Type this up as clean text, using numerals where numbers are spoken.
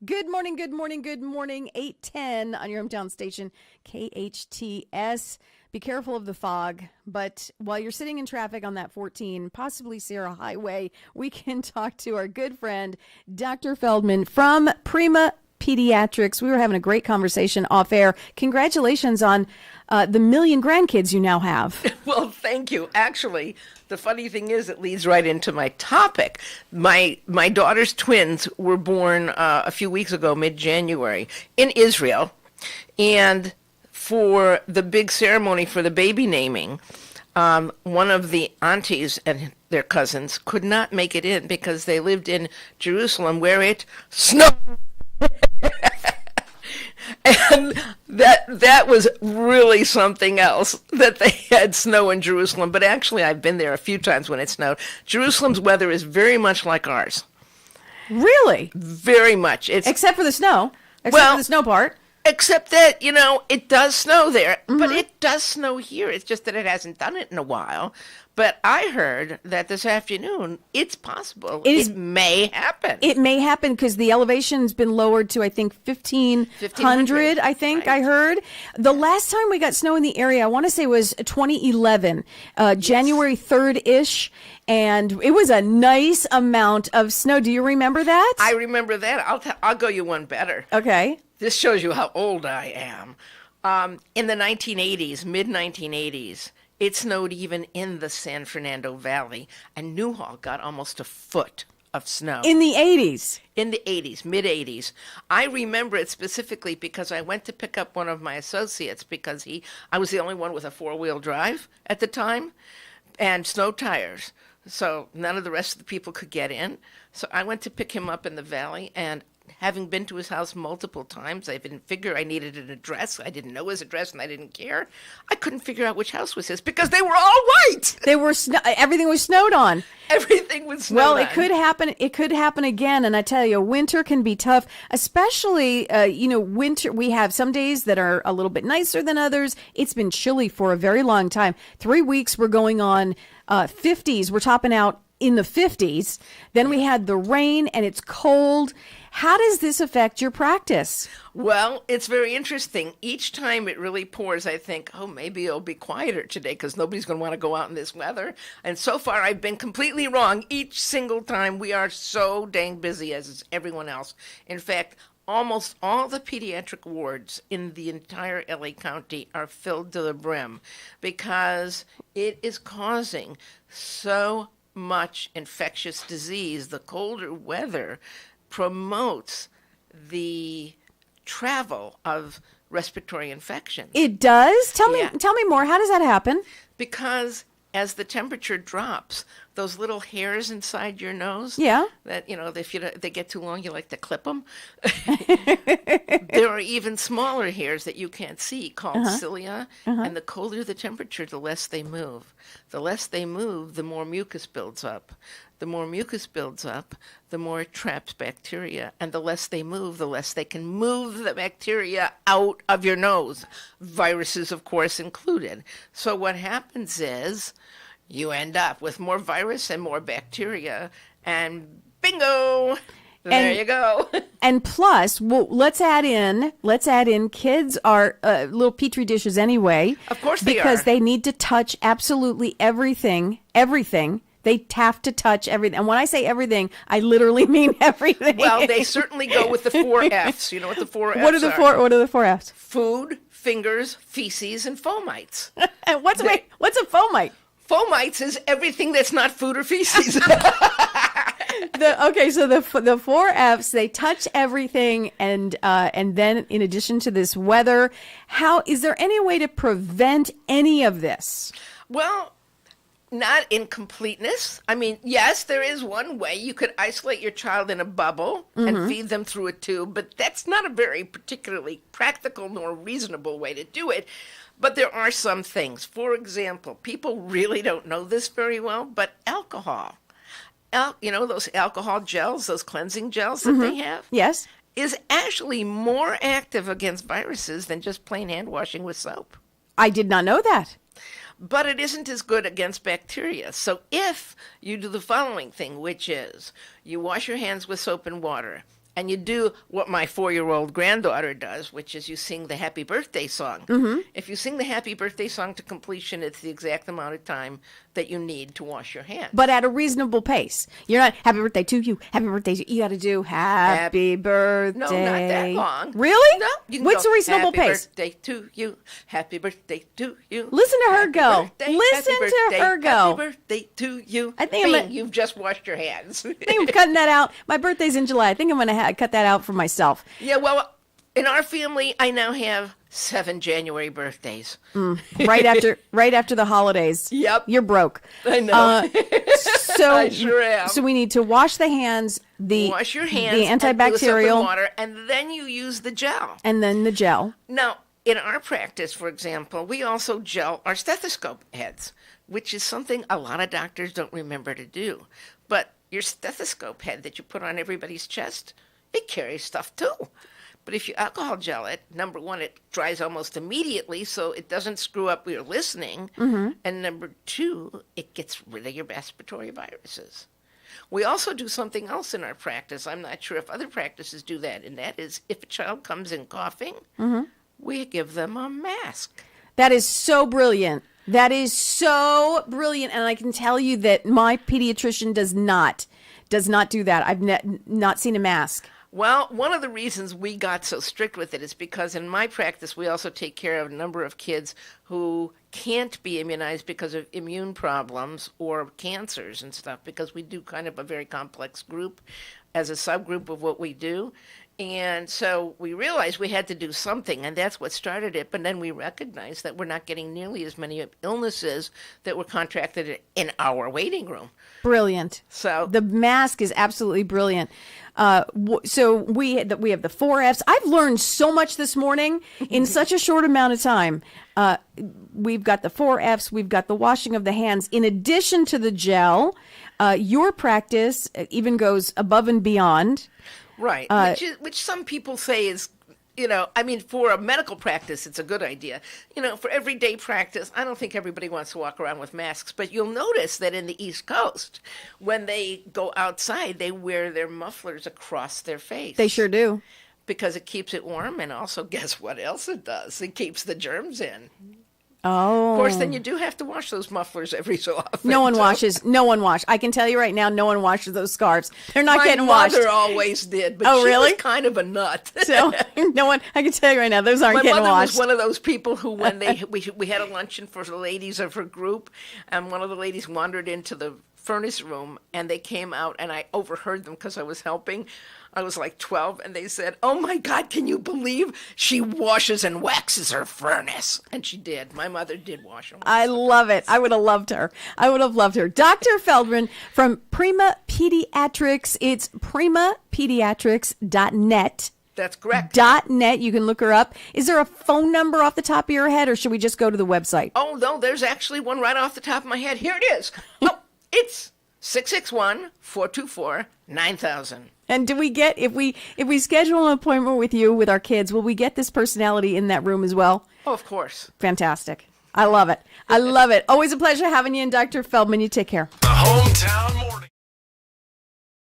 Good morning, good morning, good morning. 8:10 on your hometown station, KHTS. Be careful of the fog, but while you're sitting in traffic on that 14, possibly Sierra Highway, we can talk to our good friend, Dr. Feldman from Prima Pediatrics. We were having a great conversation off air. Congratulations on the million grandkids you now have. Well, thank you. Actually, the funny thing is, it leads right into my topic. My daughter's twins were born a few weeks ago, mid-January, in Israel. And for the big ceremony for the baby naming, one of the aunties and their cousins could not make it in because they lived in Jerusalem where it snowed. And that was really something else, that they had snow in Jerusalem. But actually, I've been there a few times when it snowed. Jerusalem's weather is very much like ours. Really? Very much. Except for the snow. Except for the snow part. Except that, it does snow there. But it does snow here. It's just that it hasn't done it in a while. But I heard that this afternoon, it's possible. It may happen. It may happen because the elevation's been lowered to, I think, 1,500, I think, right. I heard. The last time we got snow in the area, I want to say was 2011, January 3rd-ish. And it was a nice amount of snow. Do you remember that? I remember that. I'll go you one better. Okay. This shows you how old I am. In the 1980s, mid-1980s, it snowed even in the San Fernando Valley, and Newhall got almost a foot of snow. In the 80s? In the 80s, mid-80s. I remember it specifically because I went to pick up one of my associates because I was the only one with a four-wheel drive at the time and snow tires. So none of the rest of the people could get in. So I went to pick him up in the valley, and having been to his house multiple times, I didn't figure I needed an address. I didn't know his address, and I didn't care. I couldn't figure out which house was his because they were all white. Everything was snowed on. Everything was snowed on. Well, it could happen. It could happen again. And I tell you, winter can be tough, especially, winter. We have some days that are a little bit nicer than others. It's been chilly for a very long time. 3 weeks we're going on 50s. We're topping out in the 50s. Then we had the rain and it's cold. How does this affect your practice? Well, it's very interesting. Each time it really pours, I think, maybe it'll be quieter today because nobody's going to want to go out in this weather. And so far, I've been completely wrong. Each single time, we are so dang busy as is everyone else. In fact, almost all the pediatric wards in the entire LA County are filled to the brim because it is causing so much infectious disease. The colder weather promotes the travel of respiratory infections. It does? Tell me more. How does that happen? Because as the temperature drops, those little hairs inside your nose, that, if they get too long, you like to clip them. There are even smaller hairs that you can't see called cilia, and the colder the temperature, the less they move. The less they move, the more mucus builds up. The more mucus builds up, the more it traps bacteria. And the less they move, the less they can move the bacteria out of your nose. Viruses, of course, included. So what happens is you end up with more virus and more bacteria, and bingo! There you go. And plus, let's add in kids are little petri dishes anyway. Of course they are. Because they need to touch absolutely everything. They have to touch everything. And when I say everything, I literally mean everything. Well, they certainly go with the 4 Fs. You know what the 4 Fs are? What are the 4 Fs? Food, fingers, feces, and fomites. And what's a fomite? Fomites is everything that's not food or feces. So the 4 Fs, they touch everything, and then in addition to this weather, is there any way to prevent any of this? Well, not in completeness. I mean, yes, there is one way. You could isolate your child in a bubble and feed them through a tube, but that's not a very particularly practical nor reasonable way to do it. But there are some things. For example, people really don't know this very well, but alcohol. Those alcohol gels, those cleansing gels that they have? Yes. Is actually more active against viruses than just plain hand washing with soap. I did not know that. But it isn't as good against bacteria. So if you do the following thing, which is you wash your hands with soap and water, And you do what my 4-year-old granddaughter does, which is you sing the happy birthday song. If you sing the happy birthday song to completion, it's the exact amount of time that you need to wash your hands. But at a reasonable pace. You're not, happy birthday to you, happy birthday to you. You got to do happy birthday. No, not that long. Really? No. You can What's go, a reasonable pace? Happy birthday to you, happy birthday to you. Listen to her Happy go. birthday, Listen happy to birthday, her go. Happy birthday to you. I think Bing, you've just washed your hands. I think I'm cutting that out. My birthday's in July. I think I'm going to cut that out for myself. Yeah, well, in our family, I now have 7 January birthdays. Right after the holidays. Yep. You're broke. I know. So I sure am. So we need to wash the hands, wash your hands, the antibacterial, and water, and then you use the gel. And then the gel. Now, in our practice, for example, we also gel our stethoscope heads, which is something a lot of doctors don't remember to do. But your stethoscope head that you put on everybody's chest, it carries stuff too. But if you alcohol gel it, number one, it dries almost immediately, so it doesn't screw up your listening. And number two, it gets rid of your respiratory viruses. We also do something else in our practice. I'm not sure if other practices do that, and that is if a child comes in coughing, we give them a mask. That is so brilliant. That is so brilliant. And I can tell you that my pediatrician does not do that. I've not seen a mask. Well, one of the reasons we got so strict with it is because in my practice, we also take care of a number of kids who can't be immunized because of immune problems or cancers and stuff, because we do kind of a very complex group as a subgroup of what we do. And so we realized we had to do something, and that's what started it. But then we recognized that we're not getting nearly as many illnesses that were contracted in our waiting room. Brilliant. So the mask is absolutely brilliant. So we have the 4 Fs. I've learned so much this morning in such a short amount of time. We've got the 4 Fs. We've got the washing of the hands. In addition to the gel, your practice even goes above and beyond. Right, which some people say is, I mean, for a medical practice, it's a good idea. For everyday practice, I don't think everybody wants to walk around with masks. But you'll notice that in the East Coast, when they go outside, they wear their mufflers across their face. They sure do. Because it keeps it warm, and also, guess what else it does? It keeps the germs in. Oh. Of course, then you do have to wash those mufflers every so often. No one washes. I can tell you right now, no one washes those scarves. They're not getting washed. My mother always did, but she was kind of a nut. So no one. I can tell you right now, those aren't getting washed. My mother was one of those people who, when we had a luncheon for the ladies of her group, and one of the ladies wandered into the furnace room, and they came out, and I overheard them because I was helping. I was like 12, and they said, "Oh my God, can you believe she washes and waxes her furnace?" And she did. My mother did wash and wax. I love it. I would have loved her. Dr. Feldman from Prima Pediatrics. It's primapediatrics.net. That's correct. .net. You can look her up. Is there a phone number off the top of your head, or should we just go to the website? Oh, no, there's actually one right off the top of my head. Here it is. Oh, it's 661-424-9000. And do we get, if we schedule an appointment with you with our kids, will we get this personality in that room as well? Oh, of course. Fantastic. I love it. Always a pleasure having you, and Dr. Feldman, you take care. The Hometown Morning.